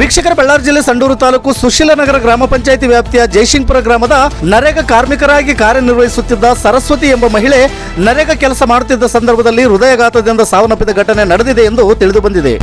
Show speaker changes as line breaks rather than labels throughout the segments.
ವೀಕ್ಷಕರ, ಬಳ್ಳಾರಿ ಜಿಲ್ಲೆ ಸಂಡೂರು ತಾಲೂಕು ಸುಶೀಲನಗರ ಗ್ರಾಮ ಪಂಚಾಯಿತಿ ವ್ಯಾಪ್ತಿಯ ಜಯಶಿಂಗ್ಪುರ ಗ್ರಾಮದ ನರೇಗಾ ಕಾರ್ಮಿಕರಾಗಿ ಕಾರ್ಯನಿರ್ವಹಿಸುತ್ತಿದ್ದ ಸರಸ್ವತಿ ಎಂಬ ಮಹಿಳೆ ನರೇಗಾ ಕೆಲಸ ಮಾಡುತ್ತಿದ್ದ ಸಂದರ್ಭದಲ್ಲಿ ಹೃದಯಾಘಾತದಿಂದ ಸಾವನ್ನಪ್ಪಿದ ಘಟನೆ ನಡೆದಿದೆ ಎಂದು ತಿಳಿದು ಬಂದಿದೆ.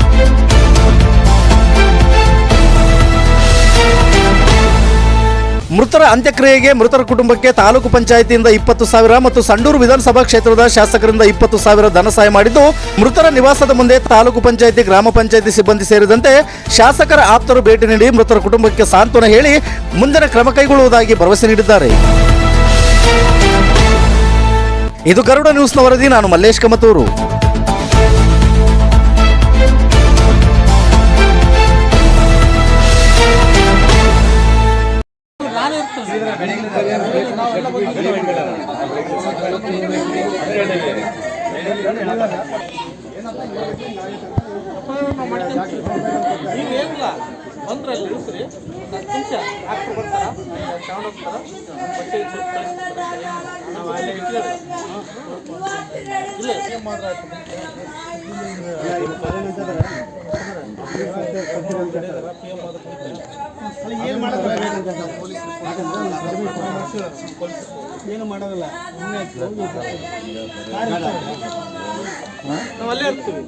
ಮೃತರ ಅಂತ್ಯಕ್ರಿಯೆಗೆ ಮೃತರ ಕುಟುಂಬಕ್ಕೆ ತಾಲೂಕು ಪಂಚಾಯಿತಿಯಿಂದ 20,000 ಮತ್ತು ಸಂಡೂರು ವಿಧಾನಸಭಾ ಕ್ಷೇತ್ರದ ಶಾಸಕರಿಂದ 20,000 ಧನ ಸಹಾಯ ಮಾಡಿದ್ದು, ಮೃತರ ನಿವಾಸದ ಮುಂದೆ ತಾಲೂಕು ಪಂಚಾಯಿತಿ, ಗ್ರಾಮ ಪಂಚಾಯಿತಿ ಸಿಬ್ಬಂದಿ ಸೇರಿದಂತೆ ಶಾಸಕರ ಆಪ್ತರು ಭೇಟಿ ನೀಡಿ ಮೃತರ ಕುಟುಂಬಕ್ಕೆ ಸಾಂತ್ವನ ಹೇಳಿ ಮುಂದಿನ ಕ್ರಮ ಕೈಗೊಳ್ಳುವುದಾಗಿ ಭರವಸೆ ನೀಡಿದ್ದಾರೆ. ಇದು ಗರುಡ ನ್ಯೂಸ್ನ ವರದಿ. ನಾನು ಮಲ್ಲೇಶ್ ಕಮತೂರು.
ಏನು ಮಾಡೋದಿಲ್ಲ, ನಾವು ಅಲ್ಲೇ ಇರ್ತೀವಿ.